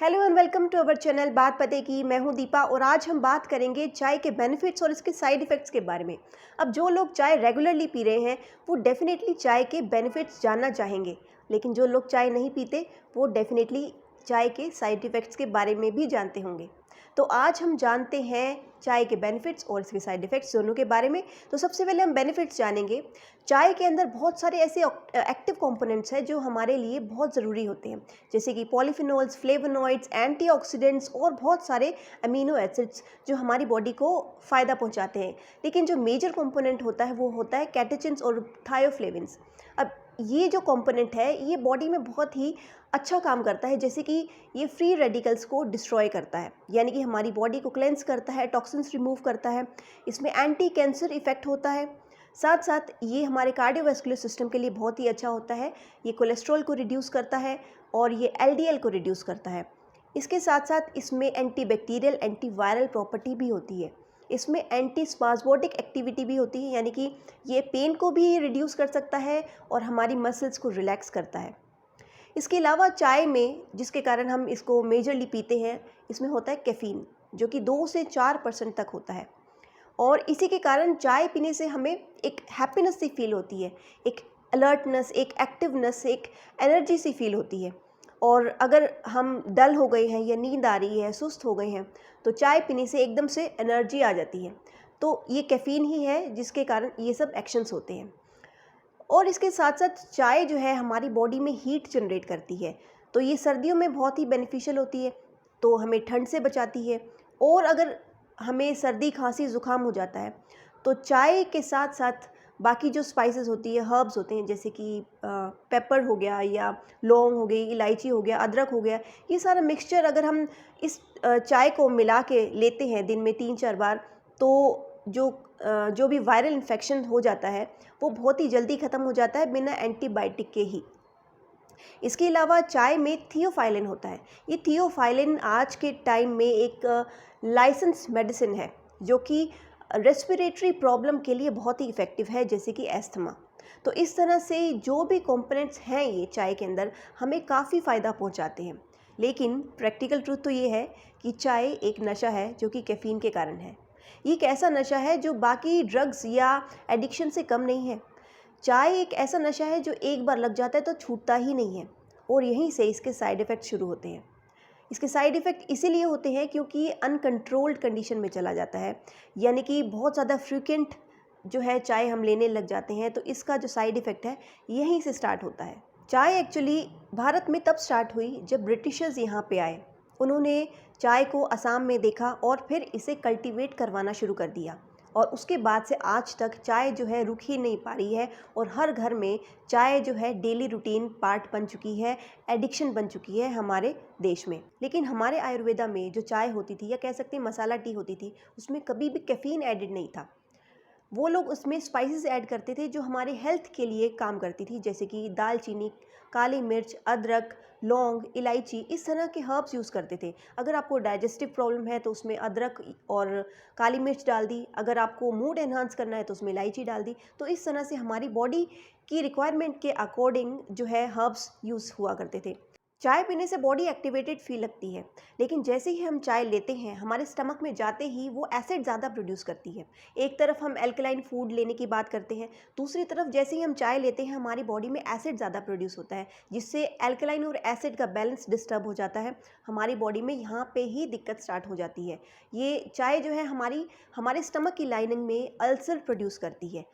Hello and welcome to our channel बात पते की। मैं हूं दीपा और आज हम बात करेंगे चाय के बेनिफिट्स और इसके साइड इफ़ेक्ट्स के बारे में। अब जो लोग चाय रेगुलरली पी रहे हैं वो डेफिनेटली चाय के बेनिफिट्स जानना चाहेंगे, लेकिन जो लोग चाय नहीं पीते वो डेफिनेटली चाय के साइड इफ़ेक्ट्स के बारे में भी जानते होंगे। तो आज हम जानते हैं चाय के बेनिफिट्स और इसके साइड इफ़ेक्ट्स दोनों के बारे में। तो सबसे पहले हम बेनिफिट्स जानेंगे। चाय के अंदर बहुत सारे ऐसे एक्टिव कंपोनेंट्स हैं जो हमारे लिए बहुत ज़रूरी होते हैं, जैसे कि पॉलीफिनोल्स, फ्लेवोनॉइड्स, एंटीऑक्सीडेंट्स और बहुत सारे अमीनो एसिड्स जो हमारी बॉडी को फ़ायदा पहुंचाते हैं। लेकिन जो मेजर कंपोनेंट होता है वो होता है कैटेचिन्स और थायोफ्लेविन्स। अब ये जो कंपोनेंट है ये बॉडी में बहुत ही अच्छा काम करता है, जैसे कि ये फ्री रेडिकल्स को डिस्ट्रॉय करता है, यानी कि हमारी बॉडी को क्लेंस करता है, टॉक्सिन्स रिमूव करता है। इसमें एंटी कैंसर इफेक्ट होता है। साथ साथ ये हमारे कार्डियोवैस्कुलर सिस्टम के लिए बहुत ही अच्छा होता है। ये कोलेस्ट्रॉल को रिड्यूस करता है और ये एलडीएल को रिड्यूस करता है। इसके साथ साथ इसमें एंटीबैक्टीरियल, एंटीवायरल प्रॉपर्टी भी होती है। इसमें एंटी स्पाज्मोडिक एक्टिविटी भी होती है, यानी कि ये पेन को भी रिड्यूस कर सकता है और हमारी मसल्स को रिलैक्स करता है। इसके अलावा चाय में, जिसके कारण हम इसको मेजरली पीते हैं, इसमें होता है कैफ़ीन, जो कि 2 से 4% तक होता है। और इसी के कारण चाय पीने से हमें एक हैप्पीनेस सी फील होती है, एक अलर्टनेस, एक एक्टिवनेस, एक एनर्जी सी फील होती है। और अगर हम डल हो गए हैं या नींद आ रही है, सुस्त हो गए हैं, तो चाय पीने से एकदम से एनर्जी आ जाती है। तो ये कैफ़ीन ही है जिसके कारण ये सब एक्शंस होते हैं। और इसके साथ साथ चाय जो है हमारी बॉडी में हीट जनरेट करती है, तो ये सर्दियों में बहुत ही बेनिफिशियल होती है, तो हमें ठंड से बचाती है। और अगर हमें सर्दी खांसी ज़ुकाम हो जाता है तो चाय के साथ साथ बाकी जो स्पाइसेस होती है, हर्ब्स होते हैं, जैसे कि पेपर हो गया या लौंग हो गई, इलायची हो गया, अदरक हो गया, ये सारा मिक्सचर अगर हम इस चाय को मिला के लेते हैं दिन में 3-4 बार, तो जो भी वायरल इन्फेक्शन हो जाता है वो बहुत ही जल्दी ख़त्म हो जाता है बिना एंटीबायोटिक के ही। इसके अलावा चाय में थियोफाइलिन होता है। ये थियोफाइलिन आज के टाइम में एक लाइसेंस मेडिसिन है, जो कि रेस्पिरेटरी प्रॉब्लम के लिए बहुत ही इफ़ेक्टिव है, जैसे कि एस्थमा। तो इस तरह से जो भी कंपोनेंट्स हैं ये चाय के अंदर हमें काफ़ी फ़ायदा पहुंचाते हैं। लेकिन प्रैक्टिकल ट्रूथ तो ये है कि चाय एक नशा है जो कि कैफ़ीन के कारण है। ये एक ऐसा नशा है जो बाकी ड्रग्स या एडिक्शन से कम नहीं है। चाय एक ऐसा नशा है जो एक बार लग जाता है तो छूटता ही नहीं है, और यहीं से इसके साइड इफ़ेक्ट शुरू होते हैं। इसके साइड इफ़ेक्ट इसीलिए होते हैं क्योंकि ये अनकंट्रोल्ड कंडीशन में चला जाता है, यानी कि बहुत ज़्यादा फ्रीक्वेंट जो है चाय हम लेने लग जाते हैं, तो इसका जो साइड इफ़ेक्ट है यहीं से स्टार्ट होता है। चाय एक्चुअली भारत में तब स्टार्ट हुई जब ब्रिटिशर्स यहाँ पे आए। उन्होंने चाय को असम में देखा और फिर इसे कल्टीवेट करवाना शुरू कर दिया, और उसके बाद से आज तक चाय जो है रुक ही नहीं पा रही है, और हर घर में चाय जो है डेली रूटीन पार्ट बन चुकी है, एडिक्शन बन चुकी है हमारे देश में। लेकिन हमारे आयुर्वेदा में जो चाय होती थी, या कह सकते हैं मसाला टी होती थी, उसमें कभी भी कैफ़ीन एडेड नहीं था। वो लोग उसमें स्पाइसेस ऐड करते थे जो हमारे हेल्थ के लिए काम करती थी, जैसे कि दालचीनी, काली मिर्च, अदरक, लौंग, इलायची, इस तरह के हर्ब्स यूज़ करते थे। अगर आपको डाइजेस्टिव प्रॉब्लम है तो उसमें अदरक और काली मिर्च डाल दी, अगर आपको मूड एनहांस करना है तो उसमें इलायची डाल दी। तो इस तरह से हमारी बॉडी की रिक्वायरमेंट के अकॉर्डिंग जो है हर्ब्स यूज़ हुआ करते थे। चाय पीने से बॉडी एक्टिवेटेड फील लगती है, लेकिन जैसे ही हम चाय लेते हैं हमारे स्टमक में जाते ही वो एसिड ज़्यादा प्रोड्यूस करती है। एक तरफ हम एल्कलाइन फूड लेने की बात करते हैं, दूसरी तरफ जैसे ही हम चाय लेते हैं हमारी बॉडी में एसिड ज़्यादा प्रोड्यूस होता है, जिससे एल्कलाइन और एसिड का बैलेंस डिस्टर्ब हो जाता है। हमारी बॉडी में यहाँ पे ही दिक्कत स्टार्ट हो जाती है। ये चाय जो है हमारे स्टमक की लाइनिंग में अल्सर प्रोड्यूस करती है,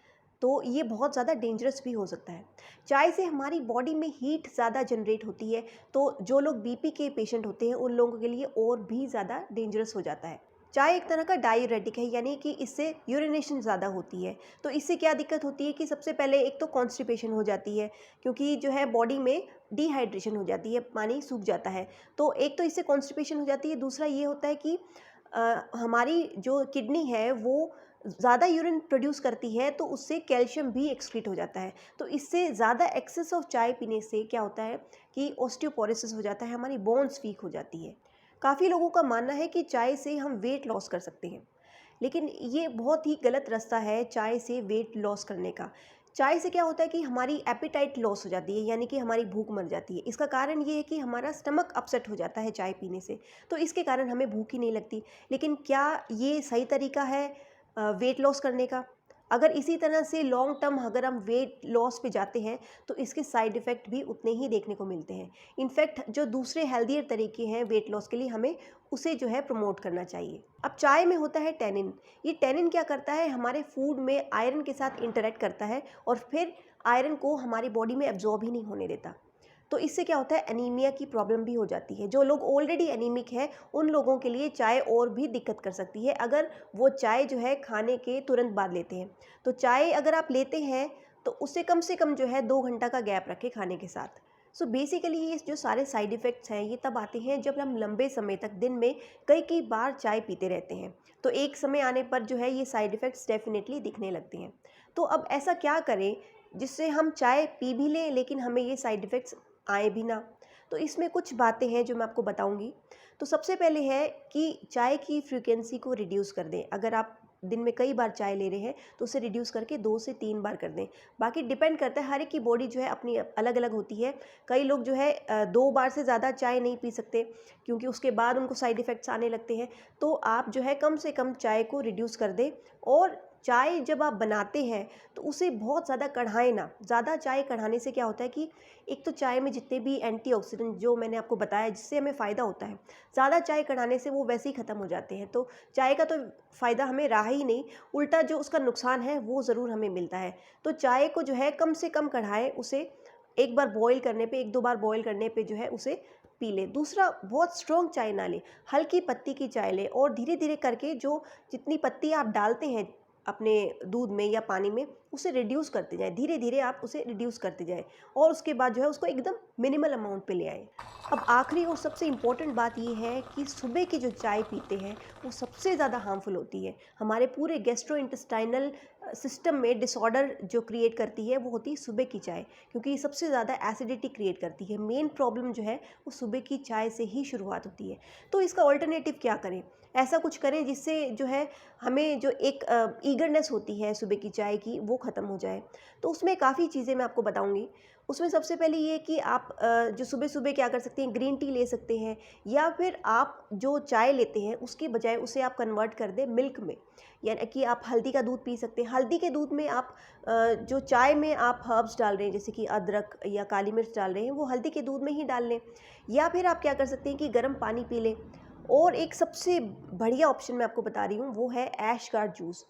तो ये बहुत ज़्यादा डेंजरस भी हो सकता है। चाय से हमारी बॉडी में हीट ज़्यादा जनरेट होती है, तो जो लोग बीपी के पेशेंट होते हैं उन लोगों के लिए और भी ज़्यादा डेंजरस हो जाता है। चाय एक तरह का डायूरेटिक है, यानी कि इससे यूरिनेशन ज़्यादा होती है। तो इससे क्या दिक्कत होती है कि सबसे पहले एक तो कॉन्स्टिपेशन हो जाती है, क्योंकि जो है बॉडी में डिहाइड्रेशन हो जाती है, पानी सूख जाता है। तो एक तो इससे कॉन्स्टिपेशन हो जाती है, दूसरा ये होता है कि हमारी जो किडनी है वो ज़्यादा यूरिन प्रोड्यूस करती है, तो उससे कैल्शियम भी एक्सक्रीट हो जाता है। तो इससे ज़्यादा एक्सेस ऑफ चाय पीने से क्या होता है कि ऑस्टियोपोरोसिस हो जाता है, हमारी बोन्स वीक हो जाती है। काफ़ी लोगों का मानना है कि चाय से हम वेट लॉस कर सकते हैं, लेकिन ये बहुत ही गलत रास्ता है चाय से वेट लॉस करने का। चाय से क्या होता है कि हमारी एपेटाइट लॉस हो जाती है, यानी कि हमारी भूख मर जाती है। इसका कारण ये है कि हमारा स्टमक अपसेट हो जाता है चाय पीने से, तो इसके कारण हमें भूख ही नहीं लगती। लेकिन क्या ये सही तरीका है वेट लॉस करने का? अगर इसी तरह से लॉन्ग टर्म अगर हम वेट लॉस पे जाते हैं तो इसके साइड इफ़ेक्ट भी उतने ही देखने को मिलते हैं। इनफैक्ट जो दूसरे हेल्दियर तरीके हैं वेट लॉस के लिए, हमें उसे जो है प्रमोट करना चाहिए। अब चाय में होता है टैनिन। ये टैनिन क्या करता है, हमारे फूड में आयरन के साथ इंटरेक्ट करता है और फिर आयरन को हमारी बॉडी में एब्जॉर्ब ही नहीं होने देता। तो इससे क्या होता है, एनीमिया की प्रॉब्लम भी हो जाती है। जो लोग ऑलरेडी एनीमिक है उन लोगों के लिए चाय और भी दिक्कत कर सकती है अगर वो चाय जो है खाने के तुरंत बाद लेते हैं। तो चाय अगर आप लेते हैं तो उससे कम से कम जो है 2 घंटा का गैप रखें खाने के साथ। सो बेसिकली ये जो सारे साइड इफ़ेक्ट्स हैं ये तब आते हैं जब हम लंबे समय तक दिन में कई कई बार चाय पीते रहते हैं। तो एक समय आने पर जो है ये साइड इफ़ेक्ट्स डेफिनेटली दिखने लगते हैं। तो अब ऐसा क्या करें जिससे हम चाय पी भी लें लेकिन हमें ये साइड इफ़ेक्ट्स आए भी ना? तो इसमें कुछ बातें हैं जो मैं आपको बताऊंगी। तो सबसे पहले है कि चाय की फ्रीक्वेंसी को रिड्यूस कर दें। अगर आप दिन में कई बार चाय ले रहे हैं तो उसे रिड्यूस करके 2 से 3 बार कर दें। बाकी डिपेंड करता है, हर एक की बॉडी जो है अपनी अलग अलग होती है। कई लोग जो है 2 बार से ज़्यादा चाय नहीं पी सकते क्योंकि उसके बाद उनको साइड इफ़ेक्ट्स आने लगते हैं। तो आप जो है कम से कम चाय को रिड्यूस कर दें। और चाय जब आप बनाते हैं तो उसे बहुत ज़्यादा कढ़ाएं ना। ज़्यादा चाय कढ़ाने से क्या होता है कि एक तो चाय में जितने भी एंटीऑक्सीडेंट जो मैंने आपको बताया जिससे हमें फ़ायदा होता है, ज़्यादा चाय कढ़ाने से वो वैसे ही ख़त्म हो जाते हैं। तो चाय का तो फ़ायदा हमें रहा ही नहीं, उल्टा जो उसका नुकसान है वो ज़रूर हमें मिलता है। तो चाय को जो है कम से कम कढ़ाएं, उसे एक बार बॉईल करने पे, 1-2 बार बॉईल करने पे जो है उसे पी लें। दूसरा, बहुत स्ट्रॉन्ग चाय ना लें, हल्की पत्ती की चाय लें और धीरे-धीरे करके जो जितनी पत्ती आप डालते हैं अपने दूध में या पानी में उसे रिड्यूस करते जाएँ। धीरे-धीरे आप उसे रिड्यूस करते जाएँ और उसके बाद जो है उसको एकदम मिनिमल अमाउंट पे ले आएँ। अब आखिरी और सबसे इम्पोर्टेंट बात ये है कि सुबह की जो चाय पीते हैं वो सबसे ज़्यादा हार्मफुल होती है। हमारे पूरे गैस्ट्रोइंटेस्टाइनल सिस्टम में डिसऑर्डर जो क्रिएट करती है वो होती है सुबह की चाय, क्योंकि ये सबसे ज़्यादा एसिडिटी क्रिएट करती है। मेन प्रॉब्लम जो है वो सुबह की चाय से ही शुरुआत होती है। तो इसका ऑल्टरनेटिव क्या करें? ऐसा कुछ करें जिससे जो है हमें जो एक ईगरनेस होती है सुबह की चाय की वो ख़त्म हो जाए। तो उसमें काफ़ी चीज़ें मैं आपको बताऊँगी। उसमें सबसे पहले ये कि आप जो सुबह-सुबह क्या कर सकते हैं, ग्रीन टी ले सकते हैं या फिर आप जो चाय लेते हैं उसके बजाय उसे आप कन्वर्ट कर दें मिल्क में। यानी कि आप हल्दी का दूध पी सकते हैं। हल्दी के दूध में आप जो चाय में आप हर्ब्स डाल रहे हैं जैसे कि अदरक या काली मिर्च डाल रहे हैं वो हल्दी के दूध में ही डाल लें। या फिर आप क्या कर सकते हैं कि गर्म पानी पी लें। और एक सबसे बढ़िया ऑप्शन मैं आपको बता रही हूँ वो है ऐश गार्ड जूस।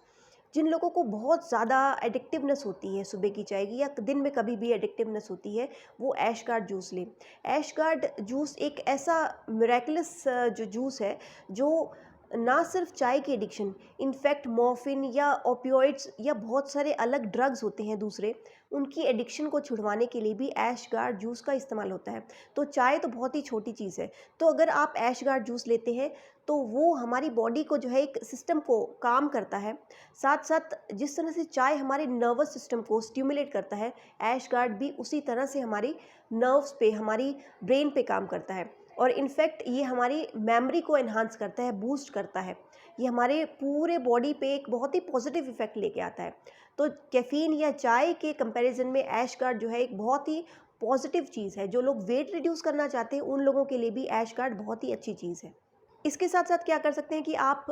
जिन लोगों को बहुत ज़्यादा एडिक्टिवनेस होती है सुबह की चाय की या दिन में कभी भी एडिक्टिवनेस होती है, वो ऐश गार्ड जूस लें। ऐश गार्ड जूस एक ऐसा मिरेकलस जो जूस है जो ना सिर्फ चाय की एडिक्शन, इनफैक्ट मॉर्फिन या ओपियोइड्स या बहुत सारे अलग ड्रग्स होते हैं दूसरे, उनकी एडिक्शन को छुड़वाने के लिए भी ऐश गार्ड जूस का इस्तेमाल होता है। तो चाय तो बहुत ही छोटी चीज़ है, तो अगर आप ऐश गार्ड जूस लेते हैं तो वो हमारी बॉडी को जो है एक सिस्टम को काम करता है। साथ साथ जिस तरह से चाय हमारे नर्वस सिस्टम को स्टिमुलेट करता है, ऐश गार्ड भी उसी तरह से हमारी नर्व्स पे, हमारी ब्रेन पे काम करता है। और इनफैक्ट ये हमारी मेमोरी को एनहांस करता है, बूस्ट करता है। ये हमारे पूरे बॉडी पे एक बहुत ही पॉजिटिव इफ़ेक्ट लेके आता है। तो कैफ़ीन या चाय के कंपैरिजन में ऐश गार्ड जो है एक बहुत ही पॉजिटिव चीज़ है। जो लोग वेट रिड्यूस करना चाहते हैं उन लोगों के लिए भी ऐश गार्ड बहुत ही अच्छी चीज़ है। इसके साथ साथ क्या कर सकते हैं कि आप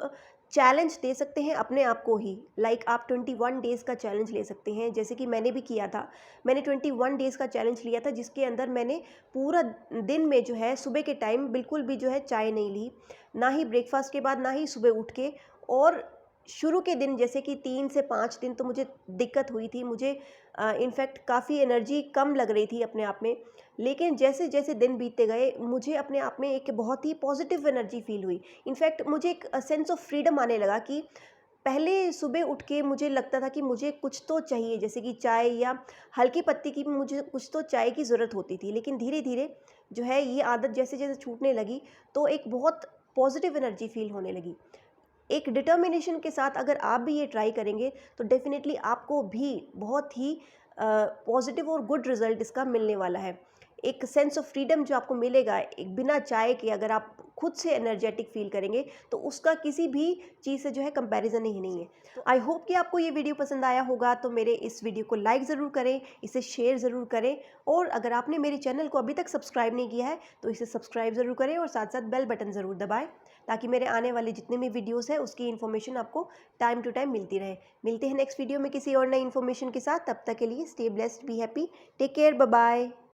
चैलेंज दे सकते हैं अपने आप को ही। लाइक आप 21 डेज़ का चैलेंज ले सकते हैं, जैसे कि मैंने भी किया था। मैंने 21 डेज़ का चैलेंज लिया था जिसके अंदर मैंने पूरा दिन में जो है सुबह के टाइम बिल्कुल भी जो है चाय नहीं ली, ना ही ब्रेकफास्ट के बाद, ना ही सुबह उठ के। और शुरू के दिन जैसे कि 3 से 5 दिन तो मुझे दिक्कत हुई थी, मुझे इनफैक्ट काफ़ी एनर्जी कम लग रही थी अपने आप में। लेकिन जैसे-जैसे दिन बीतते गए मुझे अपने आप में एक बहुत ही पॉजिटिव एनर्जी फ़ील हुई। इनफैक्ट मुझे एक सेंस ऑफ फ्रीडम आने लगा कि पहले सुबह उठ के मुझे लगता था कि मुझे कुछ तो चाहिए, जैसे कि चाय या हल्की पत्ती की मुझे कुछ तो चाय की ज़रूरत होती थी। लेकिन धीरे-धीरे जो है ये आदत जैसे-जैसे छूटने लगी तो एक बहुत पॉजिटिव एनर्जी फ़ील होने लगी। एक डिटर्मिनेशन के साथ अगर आप भी ये ट्राई करेंगे तो डेफ़िनेटली आपको भी बहुत ही पॉजिटिव और गुड रिज़ल्ट इसका मिलने वाला है। एक सेंस ऑफ फ्रीडम जो आपको मिलेगा एक बिना चाय के, अगर आप खुद से एनर्जेटिक फील करेंगे तो उसका किसी भी चीज़ से जो है कंपैरिजन ही नहीं है। तो आई होप कि आपको ये वीडियो पसंद आया होगा, तो मेरे इस वीडियो को लाइक ज़रूर करें, इसे शेयर ज़रूर करें, और अगर आपने मेरे चैनल को अभी तक सब्सक्राइब नहीं किया है तो इसे सब्सक्राइब ज़रूर करें और साथ साथ बेल बटन ज़रूर दबाएं, ताकि मेरे आने वाले जितने भी वीडियोस है उसकी इन्फॉर्मेशन आपको टाइम टू टाइम मिलती रहे। मिलते हैं नेक्स्ट वीडियो में किसी और नई इन्फॉर्मेशन के साथ। तब तक के लिए stay blessed, be happy, take care, bye bye.